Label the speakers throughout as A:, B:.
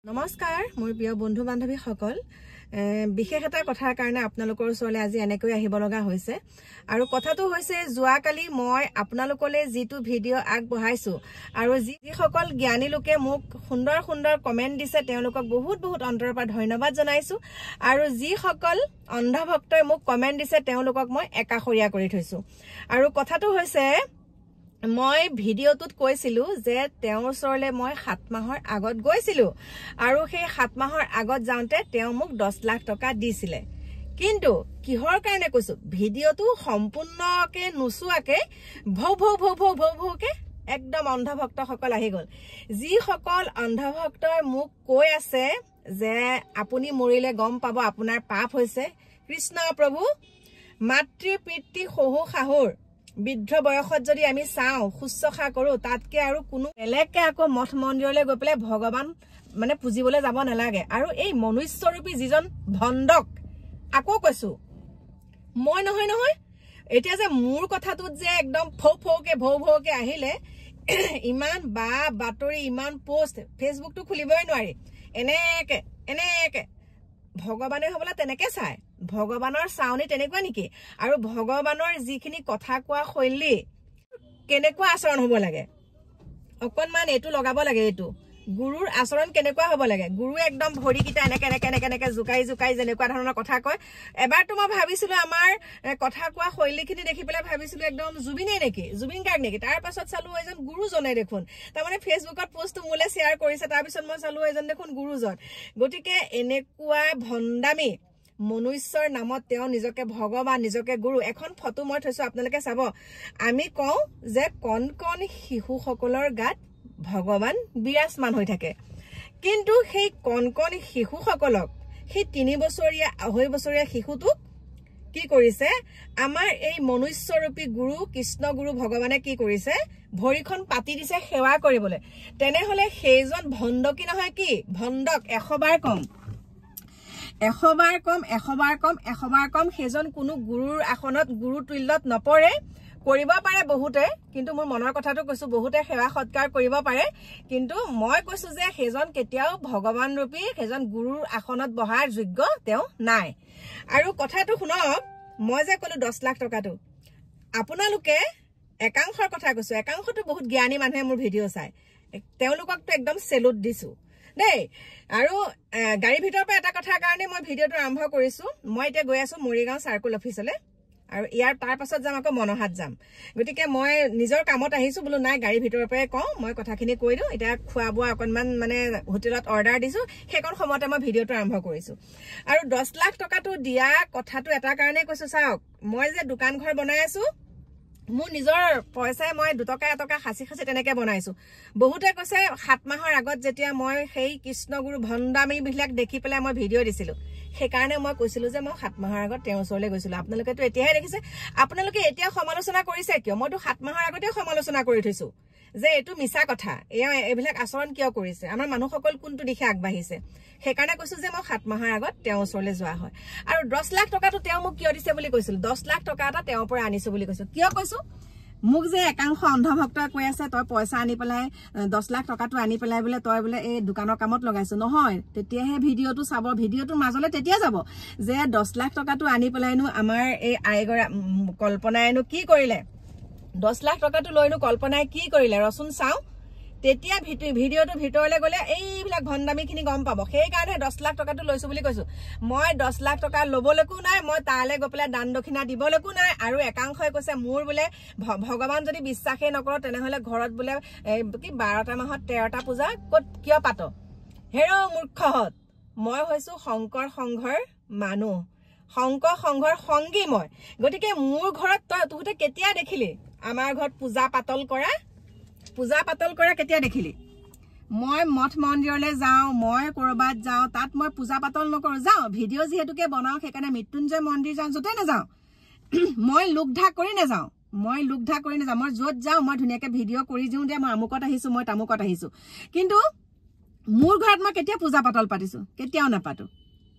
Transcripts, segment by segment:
A: নমস্কাৰ মোৰ প্ৰিয় বন্ধু বান্ধৱী সকল বিশেষ এটা কথাৰ কাৰণে আপোনালোকৰ ওচৰলৈ আজি এনেকৈ আহিব লগা হৈছে আৰু কথাটো হৈছে যোৱাকালি মই আপোনালোকলৈ যিটো ভিডিঅ' আগবঢ়াইছো আৰু যিসকল জ্ঞানী লোকে মোক সুন্দৰ সুন্দৰ কমেন্ট দিছে তেওঁলোকক বহুত বহুত অন্তৰৰ পৰা ধন্যবাদ জনাইছো আৰু যিসকল অন্ধভক্তই মোক কমেন্ট দিছে তেওঁলোকক মই একাষৰীয়া কৰি থৈছো আৰু কথাটো হৈছে মই ভিডিঅ'টোত কৈছিলো যে তেওঁৰ ওচৰলৈ মই 7 মাহৰ আগত গৈছিলো আৰু সেই 7 মাহৰ আগত যাওঁতে তেওঁ মোক 10 লাখ টকা দিছিলে কিন্তু কিহৰ কাৰণে কৈছো ভিডিঅ'টো সম্পূৰ্ণকে নুচুৱাকে ভৌ ভৌ ভৌ ভৌ ভৌ ভৌকে একদম অন্ধভক্তসকল আহি গল যিসকল অন্ধভক্তই মোক কৈ আছে যে আপুনি মৰিলে গম পাব আপোনাৰ পাপ হৈছে কৃষ্ণ প্ৰভু মাতৃ পিতৃ শহু শাহুৰ বৃদ্ধ বয়সত যদি আমি চাও শুশ্ৰূষা কৰো তাতকে আৰু কোনো বেলেগকে আকৌ মঠ মন্দিৰলৈ গৈ পেলাই ভগৱান মানে পুজিবলৈ যাব নালাগে আৰু এই মনুষ্যৰূপী যিজন ভণ্ডক আকৌ কৈছো মই নহয় এতিয়া যে মোৰ কথাটোত যে একদম ফৌ ফৌকে ভৌ ভৌকে আহিলে ইমান বাতৰি ইমান পোষ্ট ফেচবুকটো খুলিবই নোৱাৰি এনেকে ভগৱানে হবলা তেনেকে চাই ভগৱানৰ চাউনি তেনেকুৱা নেকি আৰু ভগৱানৰ যিখিনি কথা কোৱা শৈলী কেনেকুৱা আচৰণ হ'ব লাগে অকনমান এটো লগাব লাগে এটো গুৰুৰ আচৰণ কেনেকুৱা হ'ব লাগে গুৰু একদম ভৰিকিটা এনেকে জুকাই যেনেকুৱা ধৰণৰ কথা কয় এবাৰটো মই ভাবিছিলো আমাৰ কথা কোৱা শৈলীখিনি দেখি পেলাই ভাবিছিলো একদম জুবিন গাৰ্গ নেকি তাৰ পাছত চালো এজন গুৰুজনে দেখোন তাৰমানে ফেচবুকত পোষ্টটো মোলে শ্বেয়াৰ কৰিছে তাৰ পিছত মই চালো এজন দেখোন গুৰুজন গতিকে এনেকুৱা ভণ্ডামি মনুষ্যৰ নামত তেওঁ নিজকে ভগৱান নিজকে গুৰু এখন ফটো মই থৈছো আপোনালোকে চাব আমি কওঁ যে কণ শিশুসকলৰ গাত ভগৱান বিৰাজমান হৈ থাকে কিন্তু সেই কণ শিশুসকলক সেই 3 বছৰীয়া 2.5 বছৰীয়া শিশুটোক কি কৰিছে আমাৰ এই মনুষ্যৰূপী গুৰু কৃষ্ণ গুৰু ভগৱানে কি কৰিছে ভৰিখন পাতি দিছে সেৱা কৰিবলৈ তেনেহলে সেইজন ভণ্ডকি নহয় কি ভণ্ডক 100 বাৰ কম সেইজন কোনো গুৰুৰ আসনত গুৰু তুল্যত নপৰে কৰিব পাৰে বহুতে কিন্তু মোৰ মনৰ কথাটো কৈছো বহুতে সেৱা সৎকাৰ কৰিব পাৰে কিন্তু মই কৈছো যে সেইজন কেতিয়াও ভগৱান ৰূপী সেইজন গুৰুৰ আসনত বহাৰ যোগ্য তেওঁ নাই আৰু কথাটো শুনক মই যে কলো 10 লাখ টকাটো আপোনালোকে একাংশৰ কথা কৈছো একাংশটো বহুত জ্ঞানী মানুহে মোৰ ভিডিঅ' চাই তেওঁলোককটো একদম সেলুট দিছো দেই আৰু গাড়ী ভিতৰৰ পৰা এটা কথাৰ কাৰণে মই ভিডিঅ'টো আৰম্ভ কৰিছো মই এতিয়া গৈ আছো মৰিগাঁও সাৰ্কুল অফিচলৈ আৰু ইয়াৰ তাৰ পাছত যাম আকৌ মনহাট যাম গতিকে মই নিজৰ কামত আহিছো বলো নাই গাড়ী ভিতৰৰ পৰাই কওঁ মই কথাখিনি কৈ দিও এতিয়া খোৱা বোৱা অকনমান মানে হোটেলত অৰ্ডাৰ দিছো সেইখন সময়তে মই ভিডিঅ'টো আৰম্ভ কৰিছো আৰু 10 লাখ টকাটো দিয়া কথাটো এটা কাৰণে কৈছো চাওক মই যে দোকান ঘৰ বনাই আছো মোৰ নিজৰ পইচাই মই 2 টকা 1 টকা খাচি তেনেকে বনাইছো বহুতে কৈছে 7 মাহৰ আগত যেতিয়া মই সেই কৃষ্ণগুৰু ভণ্ডামি বিলাক দেখি পেলাই মই ভিডিঅ' দিছিলো সেই কাৰণে মই কৈছিলো যে মই 7 মাহৰ আগত তেওঁৰ ওচৰলৈ গৈছিলো আপোনালোকেটো এতিয়াহে দেখিছে আপোনালোকে এতিয়া সমালোচনা কৰিছে কিয় মইতো 7 মাহৰ আগতে সমালোচনা কৰি থৈছো যে এটো মিছা কথা এইবিলাক আচৰণ কিয় কৰিছে আমাৰ মানুহসকল কোনটো দিশে আগবাঢ়িছে সেই কাৰণে কৈছো যে মই 7 মাহৰ আগত তেওঁৰ ওচৰলৈ যোৱা হয় আৰু 10 লাখ টকাটো তেওঁ মোক কিয় দিছে বুলি কৈছিল 10 লাখ টকা এটা তেওঁৰ পৰা আনিছো বুলি কৈছো কিয় কৈছো মোক যে একাংশ অন্ধভক্তই কৈ আছে তই পইচা আনি পেলাই 10 লাখ টকাটো আনি পেলাই বোলে তই বোলে এই দোকানৰ কামত লগাইছো নহয় তেতিয়াহে ভিডিঅ'টো চাব ভিডিঅ'টোৰ মাজলৈ তেতিয়া যাব যে 10 লাখ টকাটো আনি পেলাইনো আমাৰ এই আইগৰা কল্পনাইনো কি কৰিলে 10 লাখ টকাটো লৈনো কল্পনাই কি কৰিলে ৰচোন চাও তেতিয়া ভিডিঅ'টো ভিতৰলৈ গলে এইবিলাক ভণ্ডামিখিনি গম পাব সেই কাৰণে 10 লাখ টকাটো লৈছো বুলি কৈছো মই 10 লাখ টকা লবলৈকো নাই মই তালে গৈ পেলাই দান দক্ষিণা দিবলৈকো নাই আৰু একাংশই কৈছে মোৰ বোলে ভগৱান যদি বিশ্বাসেই নকৰ তেনেহলে ঘৰত বোলে কি 12টা মাহত 13টা পূজা কত কিয় পাত হেৰ মূৰ্খহত মই হৈছো শংকৰ সংঘৰ মানুহ শংকৰ সংঘৰ সংগী মই গতিকে মোৰ ঘৰত তহঁতে কেতিয়া দেখিলি আমাৰ ঘৰত পূজা পাতল কৰা কেতিয়া দেখিলি মই মঠ মন্দিৰলৈ যাওঁ মই কৰবাত যাওঁ তাত মই পূজা পাতল নকৰো যাওঁ ভিডিঅ' যিহেতুকে বনাও সেইকাৰণে মৃত্যুঞ্জয় মন্দিৰ যাওঁ যতে নাযাওঁ মই লোকঢাক কৰি নাযাওঁ মই য'ত যাওঁ মই ধুনীয়াকে ভিডিঅ' কৰি দিওঁ যে মই আমুকত আহিছো মই তামুকত আহিছো কিন্তু মোৰ ঘৰত মই কেতিয়া পূজা পাতল পাতিছো কেতিয়াও নাপাতো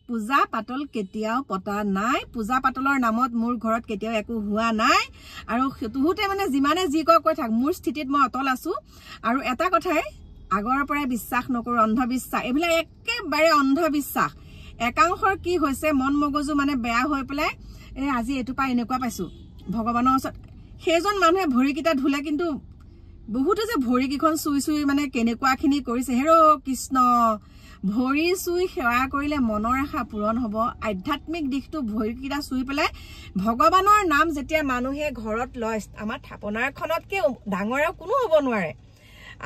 A: পূজা পাতল কেতিয়াও পতা নাই পূজা পাতলৰ নামত মোৰ ঘৰত কেতিয়াও একো হোৱা নাই আৰু তুহুতে মানে যিমানে যি কৈ থাক মোৰ স্থিতিত মই অটল আছো আৰু এটা কথাই আগৰ পৰাই বিশ্বাস নকৰো অন্ধবিশ্বাস এইবিলাক একেবাৰে অন্ধবিশ্বাস একাংশৰ কি হৈছে মন মগজু মানে বেয়া হৈ পেলাই আজি এটো পাই এনেকুৱা পাইছো ভগৱানৰ ওচৰত সেইজন মানুহে ভৰিকিটা ধুলে কিন্তু বহুতে যে ভৰিকিখন চুই চুই মানে কেনেকুৱাখিনি কৰিছে হেৰ কৃষ্ণ ভৰি চুই সেৱা কৰিলে মনৰ আশা পূৰণ হ'ব আধ্যাত্মিক দিশটো ভৰিকিটা চুই পেলাই ভগৱানৰ নাম যেতিয়া মানুহে ঘৰত লয় আমাৰ থাপনাৰখনতকে ডাঙৰ আৰু কোনো হ'ব নোৱাৰে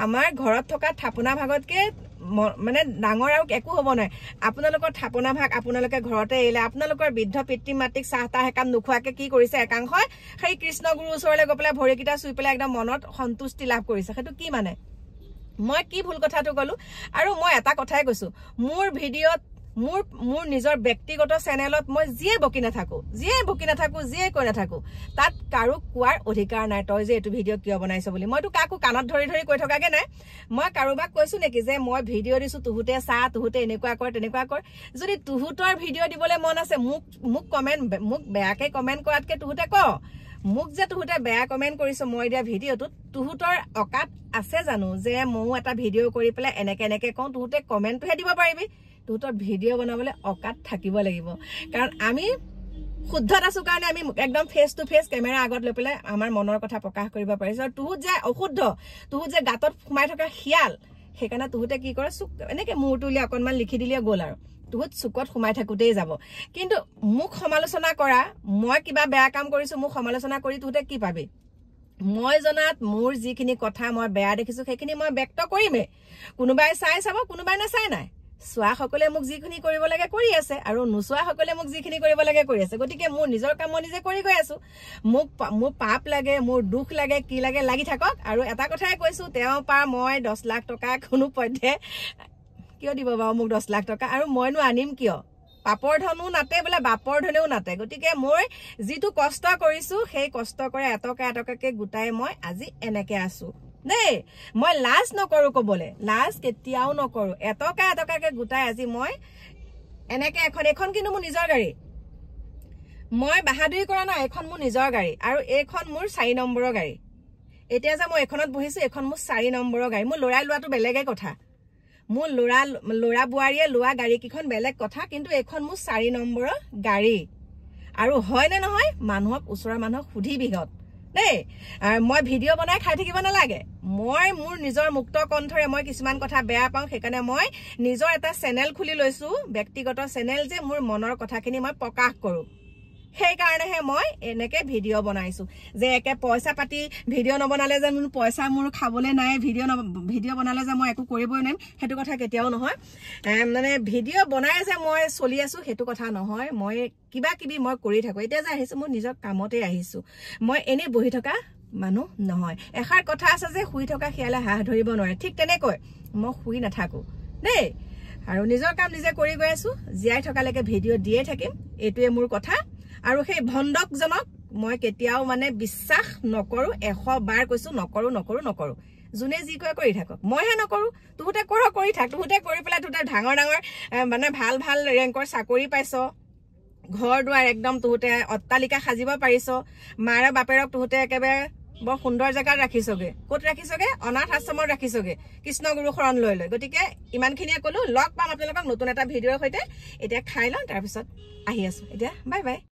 A: আমাৰ ঘৰত থকা থাপনা ভাগতকে মানে ডাঙৰ আৰু একো হ'ব নাই আপোনালোকৰ থাপনা ভাগ আপোনালোকে ঘৰতে এৰিলে আপোনালোকৰ বৃদ্ধ পিতৃ মাতৃক চাহতা হেকাম নোখোৱাকে কি কৰিছে একাংশই সেই কৃষ্ণ গুৰু ওচৰলৈ গৈ পেলাই ভৰিকিটা চুই পেলাই একদম মনত সন্তুষ্টি লাভ কৰিছে সেইটো কি মানে মই কি ভুল কথাটো কলো আৰু মই এটা কথাই কৈছো মোৰ ভিডিঅত মোৰ নিজৰ ব্যক্তিগত চেনেলত মই যিয়ে বকি নাথাকো যিয়ে কৈ নাথাকো তাত কাৰো কোৱাৰ অধিকাৰ নাই তই যে এটো ভিডিঅ কিয় বনাইছ বুলি মইতো কাকো কানত ধৰি কৈ থকাগে নাই মই কাৰোবাক কৈছো নেকি যে মই ভিডিঅ দিছো তুহুতে চা তুহুতে এনেকুৱা কৰ তেনেকুৱা কৰ যদি তুহুতৰ ভিডিঅ দিবলৈ মন আছে মোক বেয়াকে কমেন্ট কৰাতকে তুহুতে ক মোক যে তুহুতে বেয়া কমেন্ট কৰিছো মই দিয়া ভিডিঅটোত তুহুতৰ অকাত আছে জানো যে মও এটা ভিডিঅ কৰি পেলাই এনেকে কওঁ তুহুতে কমেন্টহে দিব পাৰিবি তুহুতৰ ভিডিঅ বনাবলৈ অকাত থাকিব লাগিব কাৰণ আমি শুদ্ধত আছো কাৰণে আমি একদম ফেস টু ফেস কেমেৰা আগত লৈ পেলাই আমাৰ মনৰ কথা প্ৰকাশ কৰিব পাৰিছো আৰু তুহুত যে অশুদ্ধ তুহুত যে গাতত সোমাই থকা হিয়াল সেইকাৰণে তুহুতে কি কৰে এনেকে মূৰটো উলিয়াই অকনমান লিখি দিলে গ'ল আৰু তুহুত চুকত সোমাই থাকোতেই যাব কিন্তু মোক সমালোচনা কৰা মই কিবা বেয়া কাম কৰিছো মোক সমালোচনা কৰি তুহুতে কি পাবি মই জনাত মোৰ যিখিনি কথা মই বেয়া দেখিছো সেইখিনি মই ব্যক্ত কৰিমে কোনোবাই চাই চাব কোনোবাই নাচাই নাই সোৱা সকলে মোক যিখিনি কৰিব লাগে কৰি আছে আৰু নুসোৱা সকলে মোক যিখিনি কৰিব লাগে কৰি আছে গতিকে মোৰ নিজৰ কাম নিজে কৰি গৈ আছো মোৰ পাপ লাগে মোৰ দুখ লাগে কি লাগে লাগি থাকক আৰু এটা কথাই কৈছো তেওঁ পা মই 10 লাখ টকা কোনো পধ্যে কিয় দিব বাও মোক 10 লাখ টকা আৰু মইনো আনিম কিয় পাপৰ ধনু নাতে বলে বাপৰ ধনেও নাতে গতিকে মই যিটো কষ্ট কৰিছো সেই কষ্ট কৰে এটকাকে গুটাই মই আজি এনেকে আছো দেই মই লাজ নকৰো কবলে লাজ কেতিয়াও নকৰো এটকাকে গুটাই আজি মই এনেকে এখন কিন্তু মোৰ নিজৰ গাড়ী মই বাহাদুৰি কৰা না এখন মোৰ নিজৰ গাড়ী আৰু এইখন মোৰ 4 নম্বৰৰ গাড়ী এতিয়া যে মই এখনত বহিছো এখন মোৰ 4 নম্বৰৰ গাড়ী মোৰ লৰাই লোৱাটো বেলেগে কথা মোৰ লৰা বুৱাৰীয়ে লোৱা গাড়ী কিখন বেলেগ কথা কিন্তু এখন মোৰ 4 নম্বৰৰ গাড়ী আৰু হয় নে নহয় মানুহক ওচৰৰ মানুহক সুধি বিহত দেই মই ভিডিঅ বনাই খাই থাকিব নালাগে মই মোৰ নিজৰ মুক্ত কণ্ঠৰে মই কিছুমান কথা বেয়া পাওঁ সেইকাৰণে মই নিজৰ এটা চেনেল খুলি লৈছো ব্যক্তিগত চেনেল যে মোৰ মনৰ কথাখিনি মই প্ৰকাশ কৰো সেই কাৰণেহে মই এনেকে ভিডিঅ বনাইছো যে একে পইচা পাতি ভিডিঅ নবনালে যে মোৰ পইচা মোৰ খাবলে নাই ভিডিঅ বনালে যে মই একো কৰিবই নাই হেতু কথা কেতিয়াও নহয় মানে ভিডিঅ বনাই যে মই চলি আছো হেতু কথা নহয় মই কিবা কিবি মই কৰি থাকো এতিয়া যে আহিছো মই নিজৰ কামতে আহিছো মই এনে বহি থকা মানুহ নহয় এখাৰ কথা আছে যে শুই থকা খিয়ালে হাহ ধৰিব নোৱাৰে ঠিক তেনেকৈ মই শুই নাথাকো দেই আৰু নিজৰ কাম নিজে কৰি গৈ আছো জিয়াই থকালৈকে ভিডিঅ দিয়ে থাকিম এটোৱে মোৰ কথা আৰু সেই ভণ্ডকজনক মই কেতিয়াও মানে বিশ্বাস নকৰো 100 বাৰ কৈছো নকৰো জুনে যি কয় কৰি থাকক মইহে নকৰো তুহুতে কৰি থাক তুহুতে কৰি পেলাই তুহুতে ডাঙৰ মানে ভাল ৰেংকৰ চাকৰি পাইছো ঘৰ দুৱাৰ একদম তুহুতে অট্টালিকা সাজিব পাৰিছো মাৰা বাপেৰক তুহুতে একেবাৰে বৰ সুন্দৰ জায়গাত ৰাখিছগে ক'ত ৰাখিছগে অনাথ আশ্ৰমত ৰাখিছগে কৃষ্ণ গুৰু শৰণ লৈ গতিকে ইমানখিনিয়ে কলো লগ পাম আপোনালোকক নতুন এটা ভিডিঅ'ৰ সৈতে এতিয়া খাই লওঁ তাৰ পিছত আহি আছো এতিয়া বাই বাই